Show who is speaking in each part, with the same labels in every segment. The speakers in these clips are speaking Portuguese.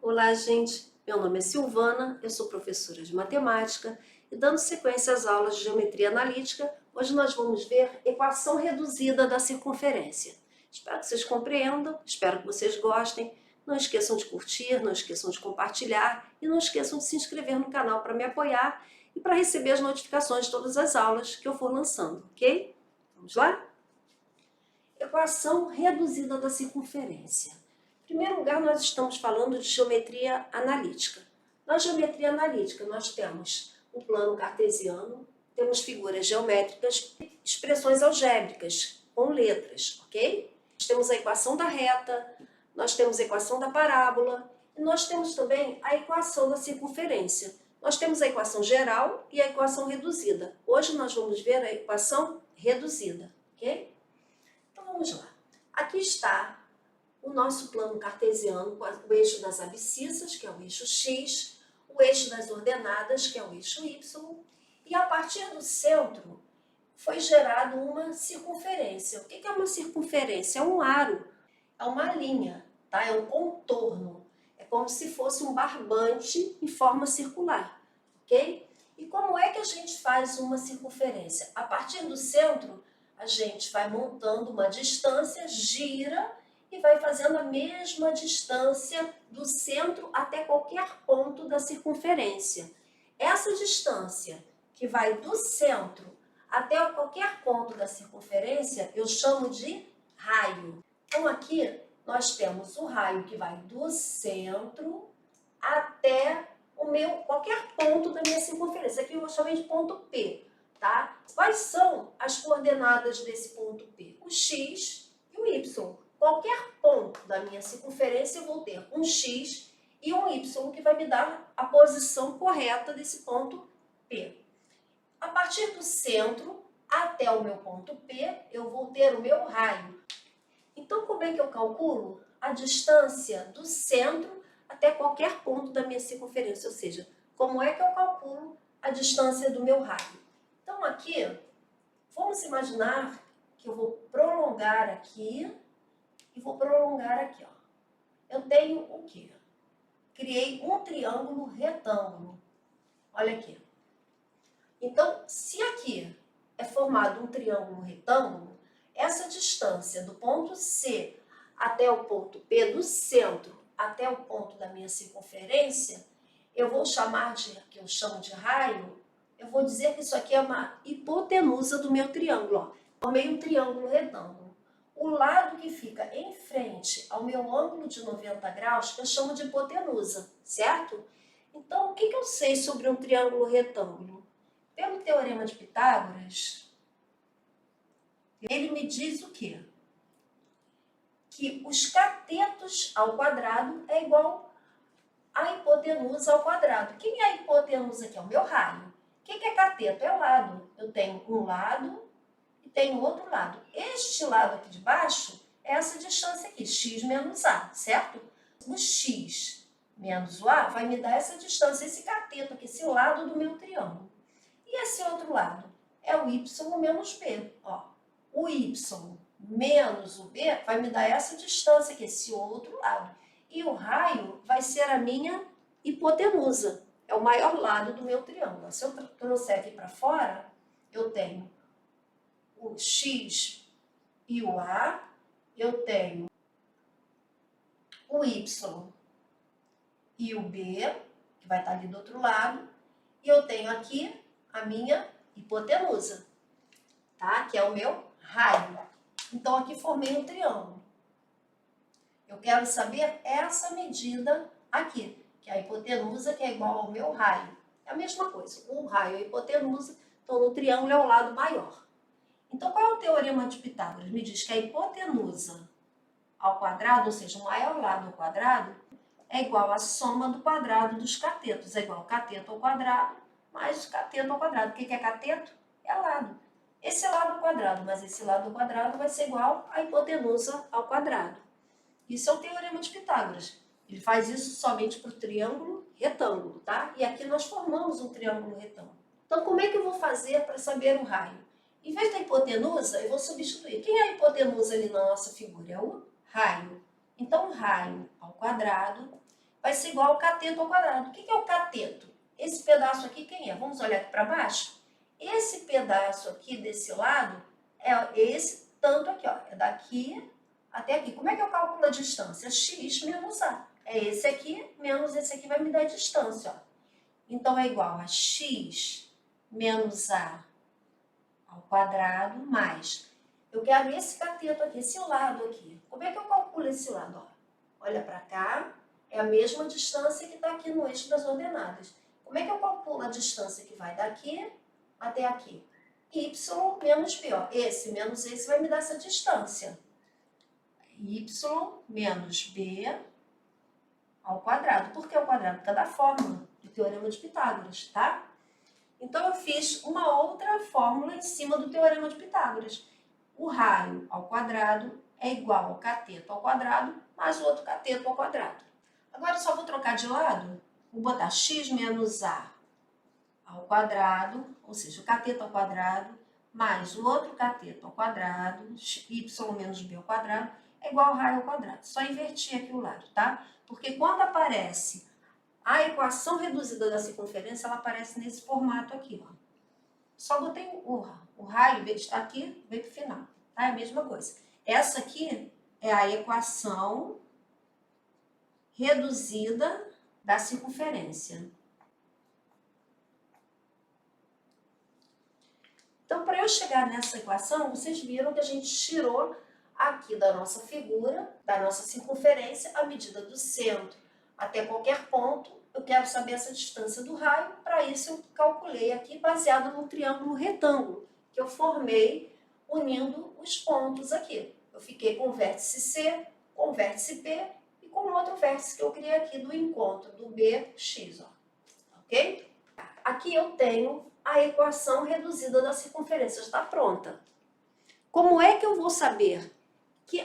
Speaker 1: Olá, gente! Meu nome é Silvana, eu sou professora de matemática e dando sequência às aulas de geometria analítica, hoje nós vamos ver equação reduzida da circunferência. Espero que vocês compreendam, espero que vocês gostem. Não esqueçam de curtir, não esqueçam de compartilhar e não esqueçam de se inscrever no canal para me apoiar e para receber as notificações de todas as aulas que eu for lançando, ok? Vamos lá? Equação reduzida da circunferência. Em primeiro lugar, nós estamos falando de geometria analítica. Na geometria analítica, nós temos um plano cartesiano, temos figuras geométricas, expressões algébricas com letras, ok? Nós temos a equação da reta, nós temos a equação da parábola e nós temos também a equação da circunferência. Nós temos a equação geral e a equação reduzida. Hoje nós vamos ver a equação reduzida, ok? Então vamos lá. Aqui está o nosso plano cartesiano com o eixo das abscissas, que é o eixo X, o eixo das ordenadas, que é o eixo Y, e a partir do centro foi gerado uma circunferência. O que é uma circunferência? É um aro, é uma linha, tá? É um contorno. É como se fosse um barbante em forma circular, ok? E como é que a gente faz uma circunferência? A partir do centro, a gente vai montando uma distância, gira e vai fazendo a mesma distância do centro até qualquer ponto da circunferência. Essa distância que vai do centro até qualquer ponto da circunferência, eu chamo de raio. Então aqui nós temos o raio que vai do centro até qualquer ponto da minha circunferência. Aqui eu chamei de ponto P, tá? Quais são as coordenadas desse ponto P? O X e o Y. Qualquer ponto da minha circunferência eu vou ter um X e um Y, que vai me dar a posição correta desse ponto P. A partir do centro até o meu ponto P, eu vou ter o meu raio. Então, como é que eu calculo a distância do centro até qualquer ponto da minha circunferência? Ou seja, como é que eu calculo a distância do meu raio? Então, aqui, vamos imaginar que eu vou prolongar aqui e vou prolongar aqui, ó. Eu tenho o quê? Criei um triângulo retângulo. Olha aqui. Então, se aqui é formado um triângulo retângulo, essa distância do ponto C até o ponto P, do centro até o ponto da minha circunferência, eu vou chamar que eu chamo de raio, eu vou dizer que isso aqui é uma hipotenusa do meu triângulo, ó. Formei um triângulo retângulo. O lado que fica em frente ao meu ângulo de 90 graus, eu chamo de hipotenusa, certo? Então, o que eu sei sobre um triângulo retângulo? Pelo Teorema de Pitágoras, ele me diz o quê? Que os catetos ao quadrado é igual a hipotenusa ao quadrado. Quem é a hipotenusa aqui? É o meu raio. O que é cateto? É lado. Eu tenho um lado e tenho outro lado. Este lado aqui de baixo é essa distância aqui, x menos a, certo? O x menos o a vai me dar essa distância, esse cateto aqui, esse lado do meu triângulo. E esse outro lado é o y menos b. Ó, o y menos o b vai me dar essa distância aqui, esse outro lado. E o raio vai ser a minha hipotenusa. É o maior lado do meu triângulo. Se eu trouxer aqui para fora, eu tenho o x e o a, eu tenho o y e o b, que vai estar ali do outro lado, e eu tenho aqui a minha hipotenusa, tá? Que é o meu raio. Então, aqui formei um triângulo. Eu quero saber essa medida aqui, que é a hipotenusa, que é igual ao meu raio. É a mesma coisa, o raio e a hipotenusa, então no triângulo é o lado maior. Então, qual é o Teorema de Pitágoras? Me diz que a hipotenusa ao quadrado, ou seja, o maior lado ao quadrado, é igual à soma do quadrado dos catetos. É igual ao cateto ao quadrado mais cateto ao quadrado. O que é cateto? É lado. Esse é lado ao quadrado, mas esse lado ao quadrado vai ser igual à hipotenusa ao quadrado. Isso é o Teorema de Pitágoras. Ele faz isso somente para o triângulo retângulo, tá? E aqui nós formamos um triângulo retângulo. Então, como é que eu vou fazer para saber o raio? Em vez da hipotenusa, eu vou substituir. Quem é a hipotenusa ali na nossa figura? É o raio. Então, raio ao quadrado vai ser igual ao cateto ao quadrado. O que é o cateto? Esse pedaço aqui quem é? Vamos olhar aqui para baixo? Esse pedaço aqui desse lado é esse tanto aqui, ó. É daqui até aqui. Como é que eu calculo a distância? X menos A. É esse aqui menos esse aqui vai me dar a distância, ó. Então, é igual a x menos A ao quadrado mais. Eu quero esse cateto aqui, esse lado aqui. Como é que eu calculo esse lado? Ó, olha para cá, é a mesma distância que está aqui no eixo das ordenadas. Como é que eu calculo a distância que vai daqui até aqui? Y menos B. Ó. Esse menos esse vai me dar essa distância. Y menos B ao quadrado. Por que ao quadrado? Por causa da fórmula do Teorema de Pitágoras, tá? Então, eu fiz uma outra fórmula em cima do Teorema de Pitágoras. O raio ao quadrado é igual ao cateto ao quadrado mais o outro cateto ao quadrado. Agora, eu só vou trocar de lado. Vou botar x menos A ao quadrado, ou seja, o cateto ao quadrado, mais o outro cateto ao quadrado, y menos b ao quadrado, é igual ao raio ao quadrado. Só invertir aqui o lado, tá? Porque quando aparece a equação reduzida da circunferência, ela aparece nesse formato aqui, ó. Só botei o raio, em vez de estar aqui, veio para o final, tá? É a mesma coisa. Essa aqui é a equação reduzida da circunferência. Então, para eu chegar nessa equação, vocês viram que a gente tirou aqui da nossa figura, da nossa circunferência, a medida do centro até qualquer ponto. Eu quero saber essa distância do raio, para isso eu calculei aqui baseado no triângulo retângulo que eu formei unindo os pontos aqui. Eu fiquei com o vértice C, com o vértice B e com o outro vértice que eu criei aqui do encontro do BX, ó. Ok? Aqui eu tenho a equação reduzida da circunferência, está pronta. Como é que eu vou saber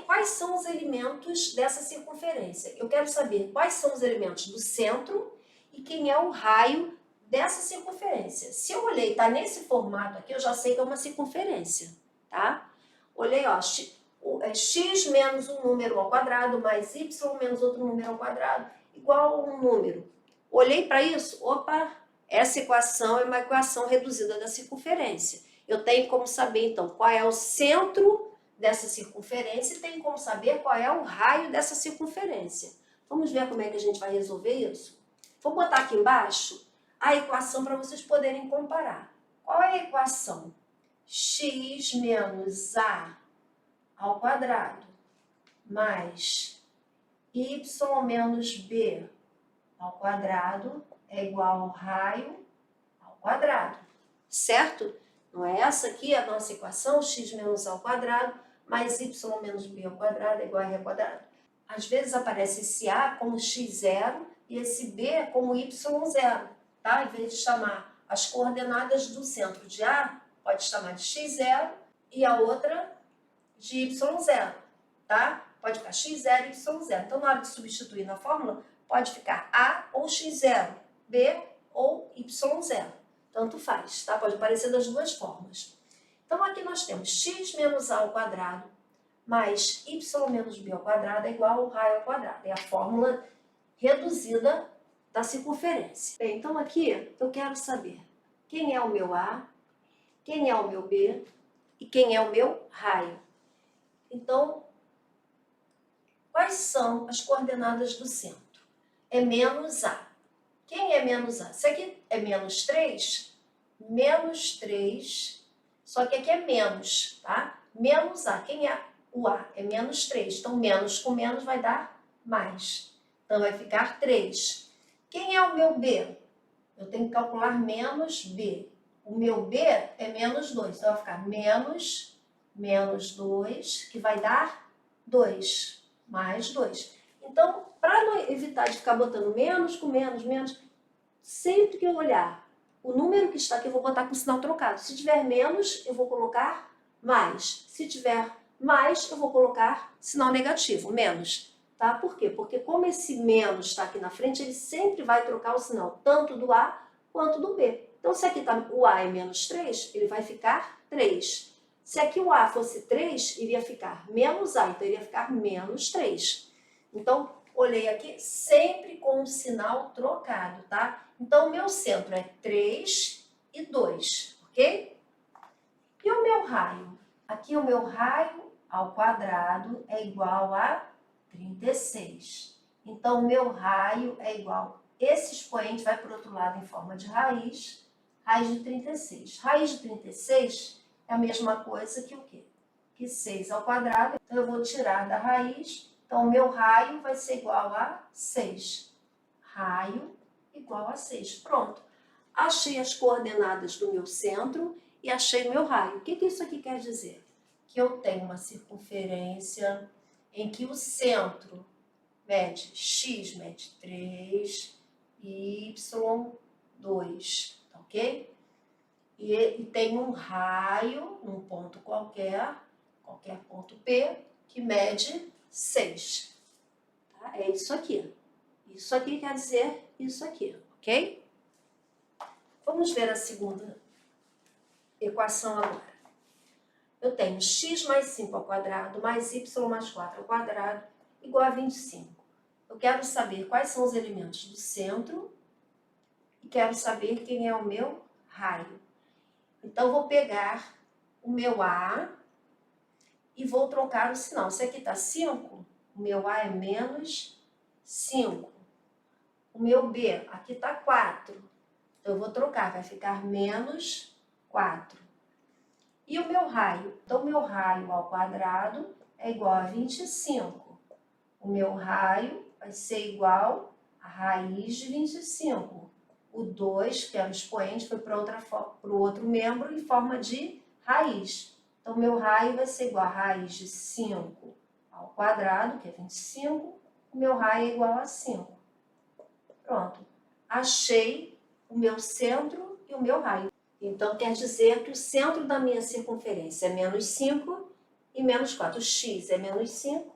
Speaker 1: quais são os elementos dessa circunferência? Eu quero saber quais são os elementos do centro e quem é o raio dessa circunferência. Se eu olhei, está nesse formato aqui, eu já sei que é uma circunferência, tá? Olhei, ó, x menos um número ao quadrado mais y menos outro número ao quadrado igual a um número. Olhei para isso, opa, essa equação é uma equação reduzida da circunferência. Eu tenho como saber, então, qual é o centro dessa circunferência e tenho como saber qual é o raio dessa circunferência. Vamos ver como é que a gente vai resolver isso? Vou botar aqui embaixo a equação para vocês poderem comparar. Qual é a equação? X menos A ao quadrado mais y menos B ao quadrado é igual ao raio ao quadrado, certo? Não é essa aqui a nossa equação? X menos A ao quadrado mais y menos B ao quadrado é igual a R ao quadrado. Às vezes aparece esse A como x0 e esse B como y0, tá? Em vez de chamar as coordenadas do centro de A, pode chamar de x0 e a outra de y0, tá? Pode ficar x0 e y0. Então, na hora de substituir na fórmula, pode ficar A ou x0, B ou y0. Tanto faz, tá? Pode aparecer das duas formas. Então, aqui nós temos x menos A ao quadrado mais y menos B ao quadrado é igual ao raio ao quadrado. É a fórmula reduzida da circunferência. Bem, então aqui eu quero saber quem é o meu A, quem é o meu B e quem é o meu raio. Então, quais são as coordenadas do centro? É menos A. Quem é menos A? Se aqui é menos 3, só que aqui é menos, tá? Menos A. Quem é o A? É menos 3. Então, menos com menos vai dar mais. Então, vai ficar 3. Quem é o meu B? Eu tenho que calcular menos B. O meu B é menos 2. Então, vai ficar menos 2, que vai dar 2. Mais 2. Então, para evitar de ficar botando menos com menos, sempre que eu olhar o número que está aqui, eu vou botar com o sinal trocado. Se tiver menos, eu vou colocar mais. Se tiver mais, eu vou colocar sinal negativo, menos. Tá? Por quê? Porque como esse menos está aqui na frente, ele sempre vai trocar o sinal, tanto do A quanto do B. Então, se aqui tá, o A é menos 3, ele vai ficar 3. Se aqui o A fosse 3, iria ficar menos A, então iria ficar menos 3. Então, olhei aqui, sempre com um sinal trocado, tá? Então, o meu centro é 3 e 2, ok? E o meu raio? Aqui o meu raio ao quadrado é igual a 36. Então, o meu raio é igual, esse expoente vai para o outro lado em forma de raiz de 36. Raiz de 36 é a mesma coisa que o quê? Que 6 ao quadrado. Então, eu vou tirar da raiz. Então, o meu raio vai ser igual a 6. Raio igual a 6. Pronto. Achei as coordenadas do meu centro e achei o meu raio. O que isso aqui quer dizer? Que eu tenho uma circunferência em que o centro mede x, mede 3, y, 2, tá ok? E tem um raio, um ponto qualquer ponto P, que mede 6. Tá? É isso aqui. Isso aqui quer dizer isso aqui, ok? Vamos ver a segunda equação agora. Eu tenho x mais 5 ao quadrado mais y mais 4 ao quadrado igual a 25. Eu quero saber quais são os elementos do centro e quero saber quem é o meu raio. Então, vou pegar o meu A e vou trocar o sinal. Se aqui está 5, o meu A é menos 5. O meu B, aqui está 4. Então, eu vou trocar, vai ficar menos 4. E o meu raio? Então, o meu raio ao quadrado é igual a 25. O meu raio vai ser igual a raiz de 25. O 2, que era o expoente, foi para o outro membro em forma de raiz. Então, meu raio vai ser igual a raiz de 5 ao quadrado, que é 25. O meu raio é igual a 5. Pronto. Achei o meu centro e o meu raio. Então, quer dizer que o centro da minha circunferência é menos 5 e menos 4. O x é menos 5,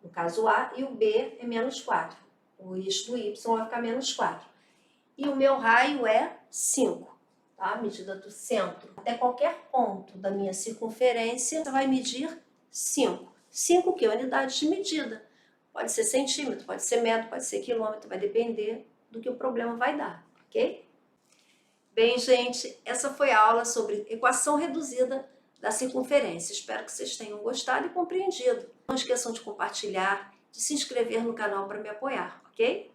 Speaker 1: no caso A, e o B é menos 4. O eixo do y vai ficar menos 4. E o meu raio é 5, tá? A medida do centro. Até qualquer ponto da minha circunferência, você vai medir 5. 5 que é unidade de medida. Pode ser centímetro, pode ser metro, pode ser quilômetro, vai depender do que o problema vai dar, ok? Bem, gente, essa foi a aula sobre equação reduzida da circunferência. Espero que vocês tenham gostado e compreendido. Não esqueçam de compartilhar, de se inscrever no canal para me apoiar, ok?